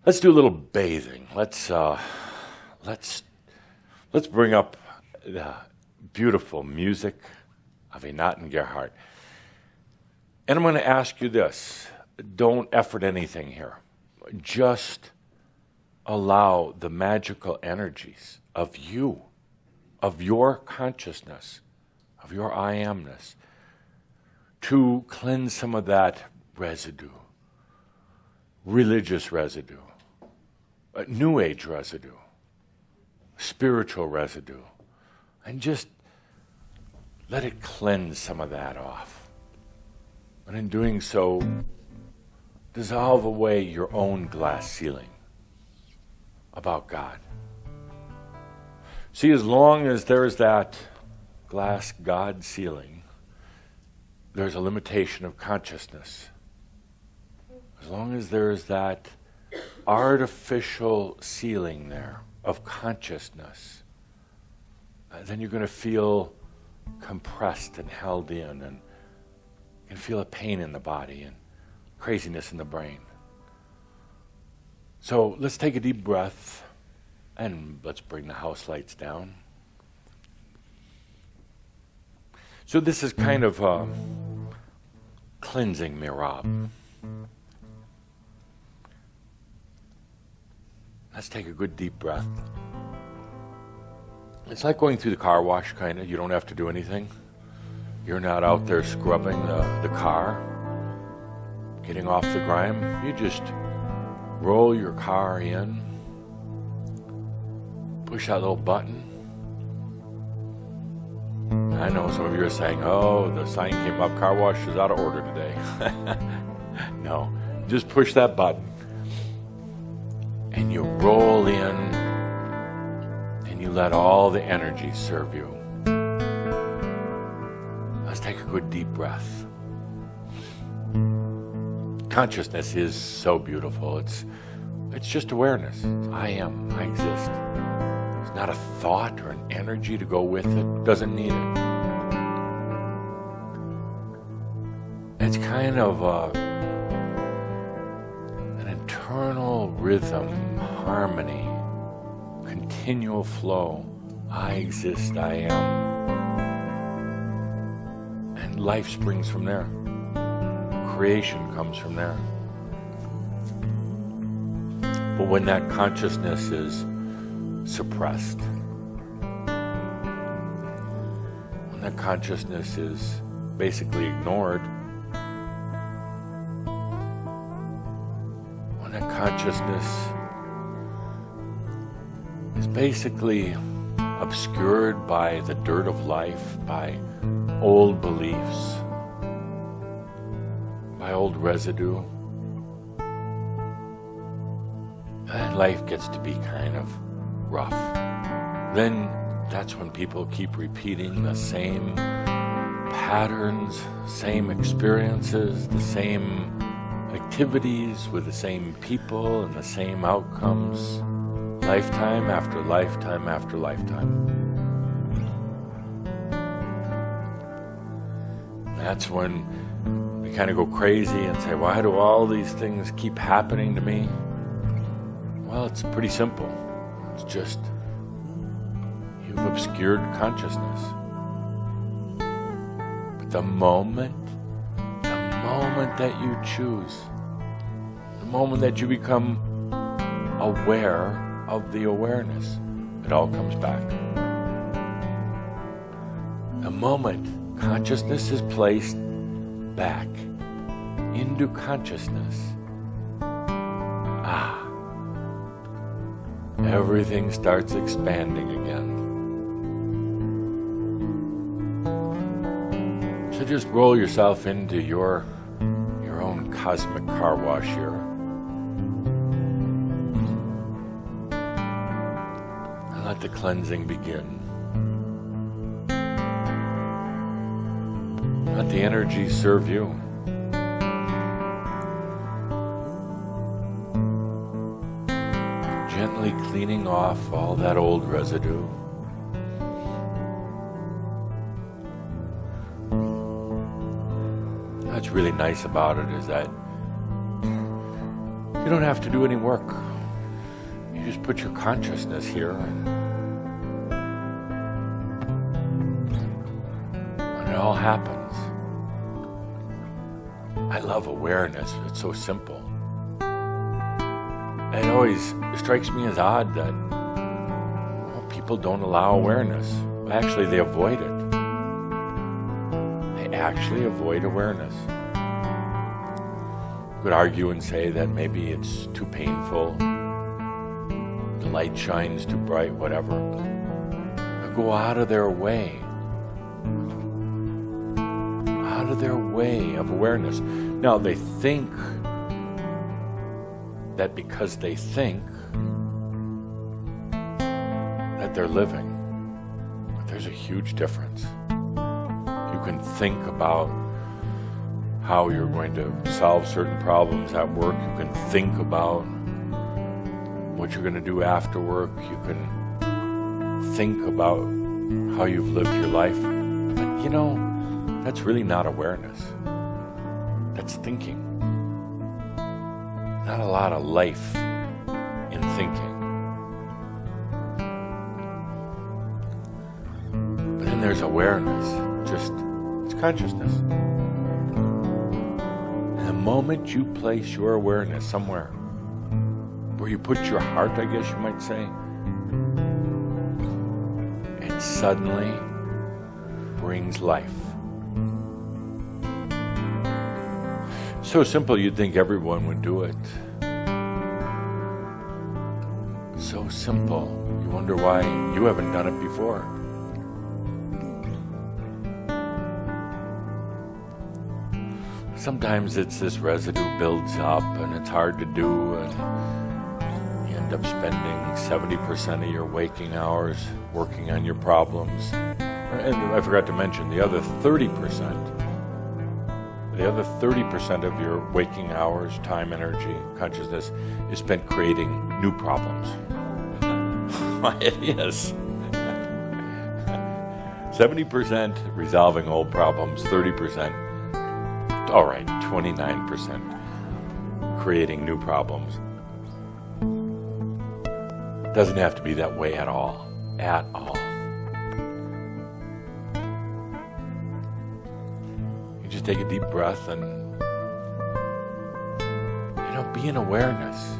Let's do a little bathing. Let's bring up the beautiful music of Inaten Gerhardt. And I'm going to ask you this. Don't effort anything here. Just allow the magical energies of you, of your consciousness, of your I amness, to cleanse some of that residue, religious residue, New Age residue, spiritual residue, and just let it cleanse some of that off. And in doing so, dissolve away your own glass ceiling about God. See, as long as there's that glass God ceiling, there's a limitation of consciousness. As long as there's that artificial ceiling there of consciousness, then you're going to feel compressed and held in, and you can feel a pain in the body and craziness in the brain. So let's take a deep breath and let's bring the house lights down. So this is kind of cleansing Merabh. Let's take a good deep breath. It's like going through the car wash, kind of. You don't have to do anything. You're not out there scrubbing the car, getting off the grime. You just roll your car in, push that little button. I know some of you are saying, oh, the sign came up, car wash is out of order today. No, just push that button. And you roll in, and you let all the energy serve you. Let's take a good deep breath. Consciousness is so beautiful. It's just awareness. I am. I exist. It's not a thought or an energy to go with it. Doesn't need it. It's kind of an internal rhythm, harmony, continual flow. I exist. I am. And life springs from there. Creation comes from there. But when that consciousness is suppressed, when that consciousness is basically ignored, when that consciousness is basically obscured by the dirt of life, by old beliefs, by old residue, and life gets to be kind of rough. Then that's when people keep repeating the same patterns, same experiences, the same activities with the same people and the same outcomes, lifetime after lifetime after lifetime. That's when we kind of go crazy and say, why do all these things keep happening to me? Well, it's pretty simple. It's just you've obscured consciousness. But the moment that you choose, the moment that you become aware of the awareness, it all comes back. The moment consciousness is placed back into consciousness, everything starts expanding again. So just roll yourself into your own cosmic car wash here. And let the cleansing begin. Let the energy serve you. Gently cleaning off all that old residue. What's really nice about it is that you don't have to do any work. just put your consciousness here, and when it all happens, I love awareness. It's so simple. It always strikes me as odd that people don't allow awareness. Actually, they avoid it. They actually avoid awareness. You could argue and say that maybe it's too painful, the light shines too bright, whatever. They go out of their way. Out of their way of awareness. Now, they think that because they think that they're living, but there's a huge difference. You can think about how you're going to solve certain problems at work. You can think about what you're going to do after work. You can think about how you've lived your life. But you know, that's really not awareness. That's thinking. Not a lot of life in thinking. But then there's awareness. It's consciousness. And the moment you place your awareness somewhere, where you put your heart, I guess you might say, it suddenly brings life. So simple, you'd think everyone would do it. So simple, you wonder why you haven't done it before. Sometimes it's this residue builds up and it's hard to do, and you end up spending 70% of your waking hours working on your problems. And I forgot to mention the other 30%. The other 30% of your waking hours, time, energy, consciousness is spent creating new problems. It is. 70% resolving old problems, 30%, all right, 29% creating new problems. Doesn't have to be that way at all. At all. Just take a deep breath and, be in awareness.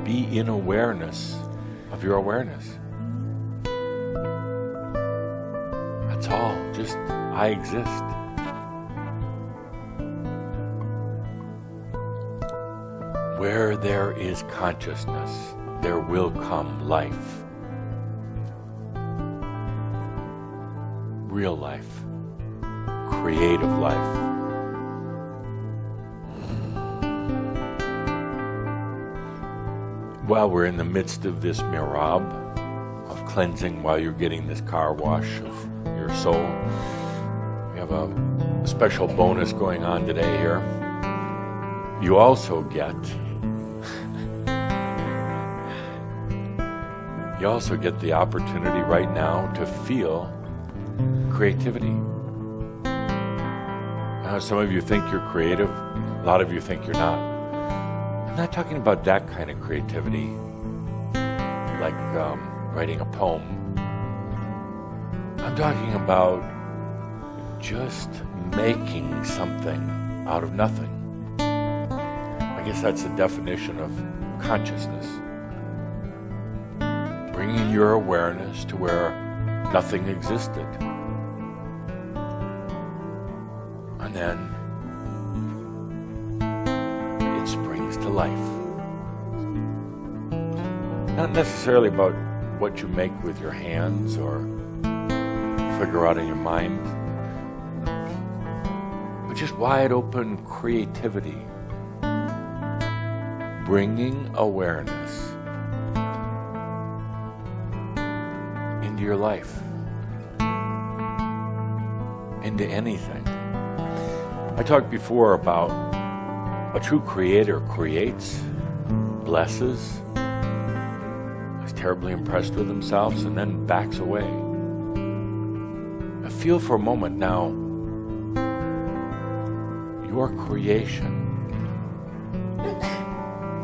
Be in awareness of your awareness. That's all. Just, I exist. Where there is consciousness, there will come life. Real life. Creative life. While we're in the midst of this Merabh, of cleansing while you're getting this car wash of your soul, we have a special bonus going on today here. You also get the opportunity right now to feel creativity. Some of you think you're creative. A lot of you think you're not. I'm not talking about that kind of creativity, like writing a poem. I'm talking about just making something out of nothing. I guess that's the definition of consciousness. Bringing your awareness to where nothing existed. And then it springs to life. Not necessarily about what you make with your hands or figure out in your mind, but just wide open creativity. Bringing awareness into your life, into anything. I talked before about a true creator creates, blesses, is terribly impressed with themselves, and then backs away. I feel for a moment now your creation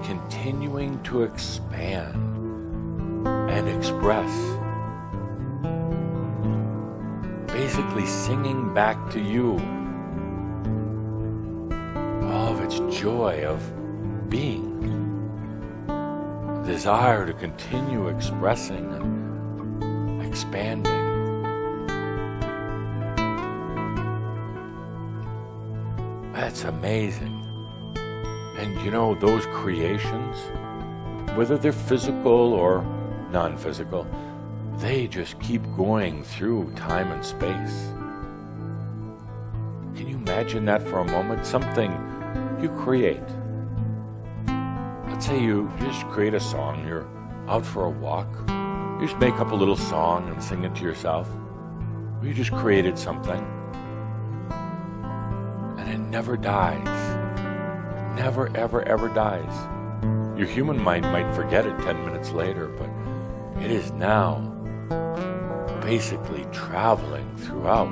continuing to expand and express. Basically singing back to you all of its joy of being. Desire to continue expressing and expanding. That's amazing. And you know, those creations, whether they're physical or non-physical, they just keep going through time and space. Can you imagine that for a moment? Something you create. Let's say you just create a song, you're out for a walk, you just make up a little song and sing it to yourself. You just created something. And it never dies. Never, ever, ever dies. Your human mind might forget it 10 minutes later, but it is now basically traveling throughout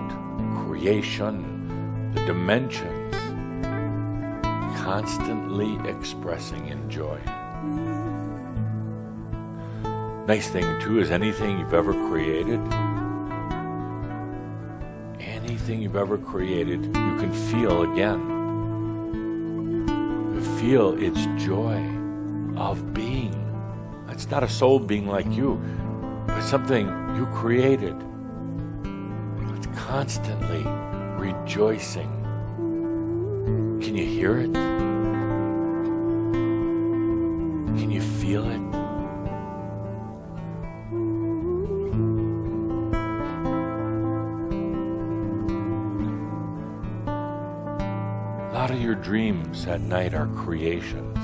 creation, the dimensions, constantly expressing in joy. Nice thing too is anything you've ever created, you can feel again. You feel its joy of being. It's not a soul being like you, but something you created. It's constantly rejoicing. Can you hear it? Can you feel it? A lot of your dreams at night are creations.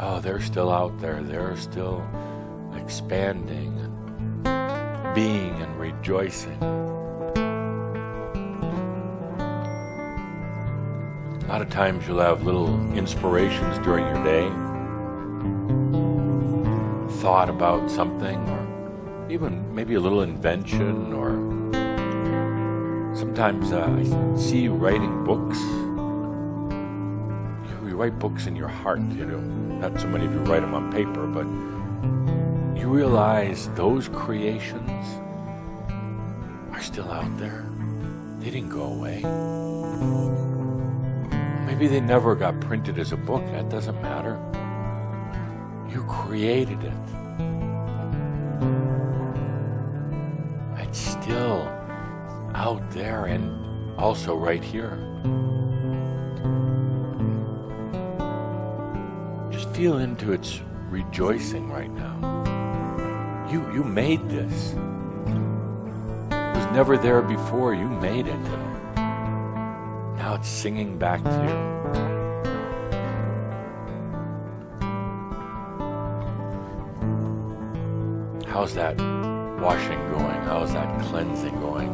Oh, they're still out there. They're still expanding and being and rejoicing. A lot of times you'll have little inspirations during your day, thought about something, or even maybe a little invention, or sometimes I see you writing books. You write books in your heart, you know. Not so many of you write them on paper, but you realize those creations are still out there. They didn't go away. Maybe they never got printed as a book. That doesn't matter. You created it. It's still out there and also right here. Just feel into its rejoicing right now. You made this. It was never there before. You made it. Now it's singing back to you. How's that washing going? How's that cleansing going?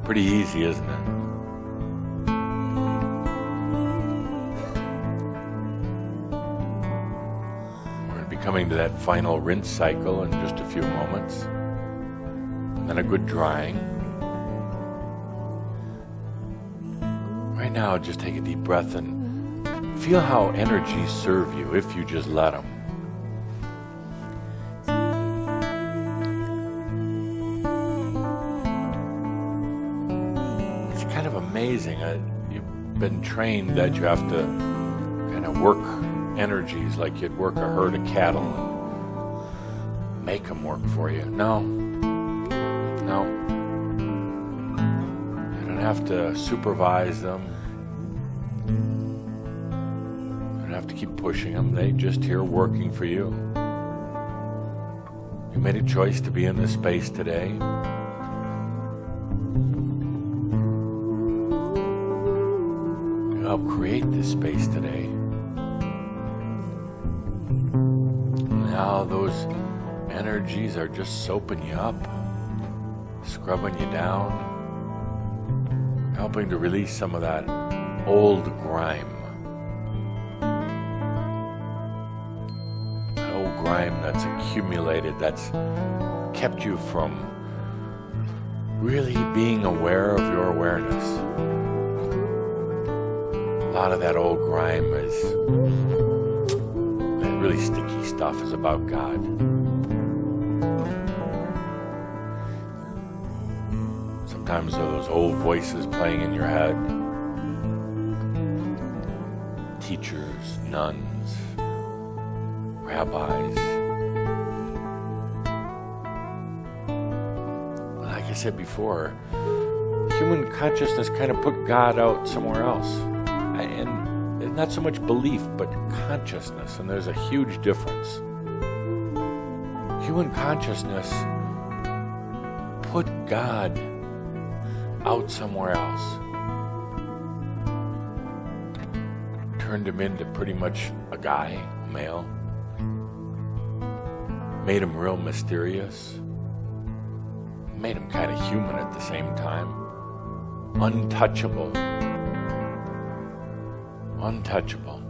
Pretty easy, isn't it? We're going to be coming to that final rinse cycle in just a few moments. And then a good drying. Right now, just take a deep breath and feel how energies serve you if you just let them. It's kind of amazing. You've been trained that you have to kind of work energies like you'd work a herd of cattle and make them work for you. No. You don't have to supervise them. You don't have to keep pushing them. They just here working for you. You made a choice to be in this space today. You helped create this space today. Now those energies are just soaping you up, scrubbing you down, helping to release some of that old grime. That old grime that's accumulated, that's kept you from really being aware of your awareness. A lot of that old grime is, it really sticky stuff is about God. Sometimes there are those old voices playing in your head. Teachers, nuns, rabbis. Like I said before, human consciousness kind of put God out somewhere else. And not so much belief, but consciousness. And there's a huge difference. Human consciousness put God out somewhere else. Turned him into pretty much a guy, a male. Made him real mysterious. Made him kind of human at the same time. Untouchable. Untouchable.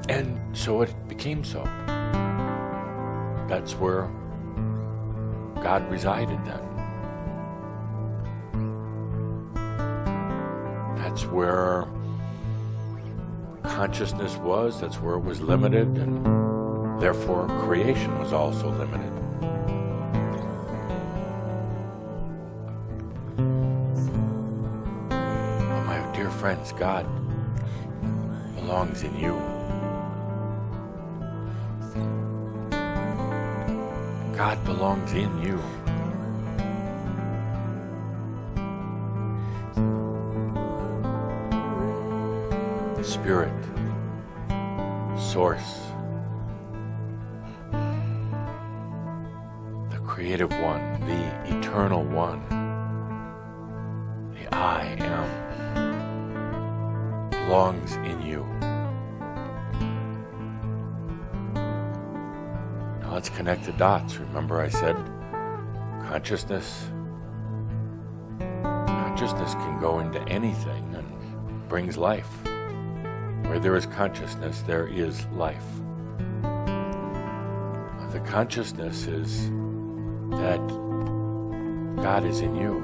And so it became so. That's where God resided then. That's where consciousness was, that's where it was limited, and therefore creation was also limited. Oh, my dear friends, God belongs in you. God belongs in you. Spirit, Source, the Creative One, the Eternal One, the I Am, belongs in you. Now let's connect the dots. Remember I said consciousness can go into anything and brings life. Where there is consciousness, there is life. If the consciousness is that God is in you,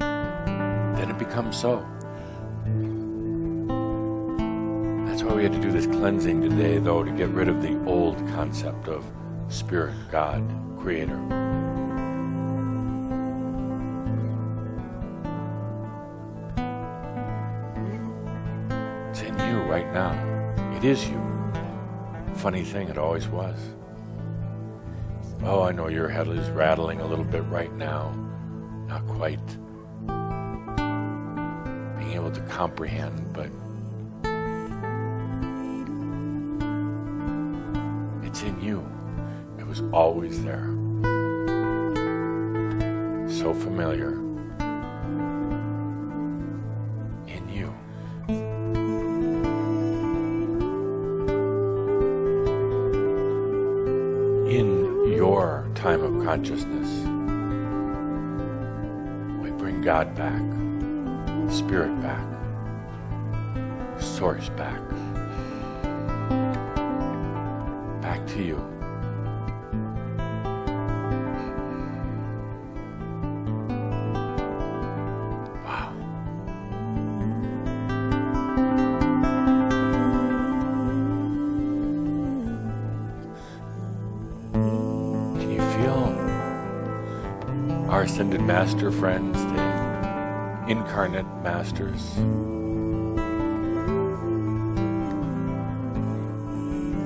then it becomes so. That's why we had to do this cleansing today, though, to get rid of the old concept of Spirit, God, Creator. Right now. It is you. Funny thing, it always was. Oh, I know your head is rattling a little bit right now. Not quite being able to comprehend, but it's in you. It was always there. So familiar. In you. In your time of consciousness, we bring God back, Spirit back, Source back, back to you. Wow. Our ascended master friends, the incarnate masters,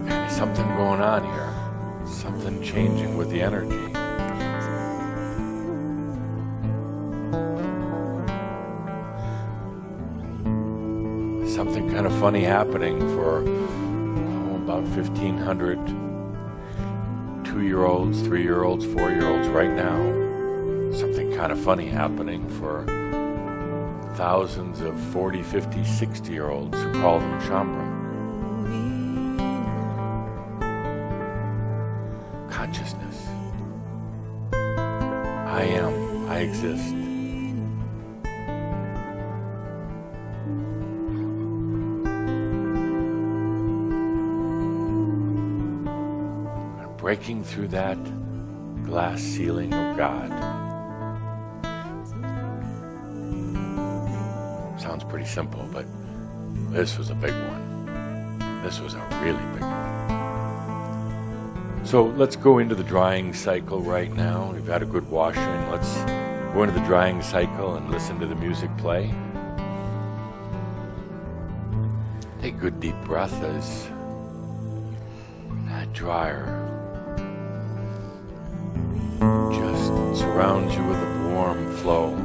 there's something going on here, something changing with the energy. Something kind of funny happening for about 1,500 2-year-olds, 3-year-olds, 4-year-olds right now. Something kind of funny happening for thousands of 40, 50, 60-year-olds who call them Shambra. Consciousness. I am. I exist. Breaking through that glass ceiling of God. Sounds pretty simple, but this was a big one. This was a really big one. So let's go into the drying cycle right now. We've had a good washing. Let's go into the drying cycle and listen to the music play. Take a good deep breath as that dryer just surrounds you with a warm flow.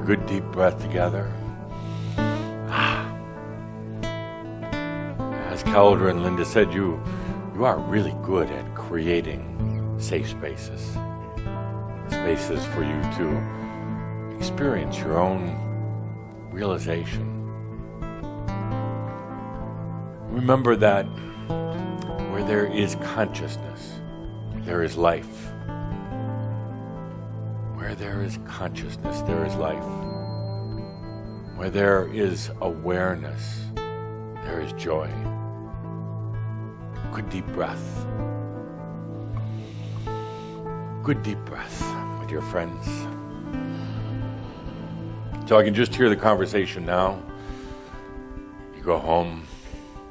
Good deep breath together. As Calder and Linda said, you are really good at creating safe spaces. Spaces for you to experience your own realization. Remember that where there is consciousness, there is life. Where there is consciousness, there is life. Where there is awareness, there is joy. Good deep breath. Good deep breath, my dear friends. So I can just hear the conversation now. You go home,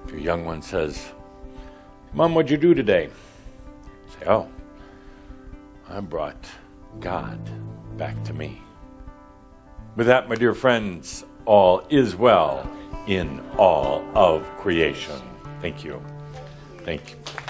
your young one says, "Mom, what'd you do today?" Say, "Oh, I brought God back to me." With that, my dear friends, all is well in all of creation. Thank you. Thank you.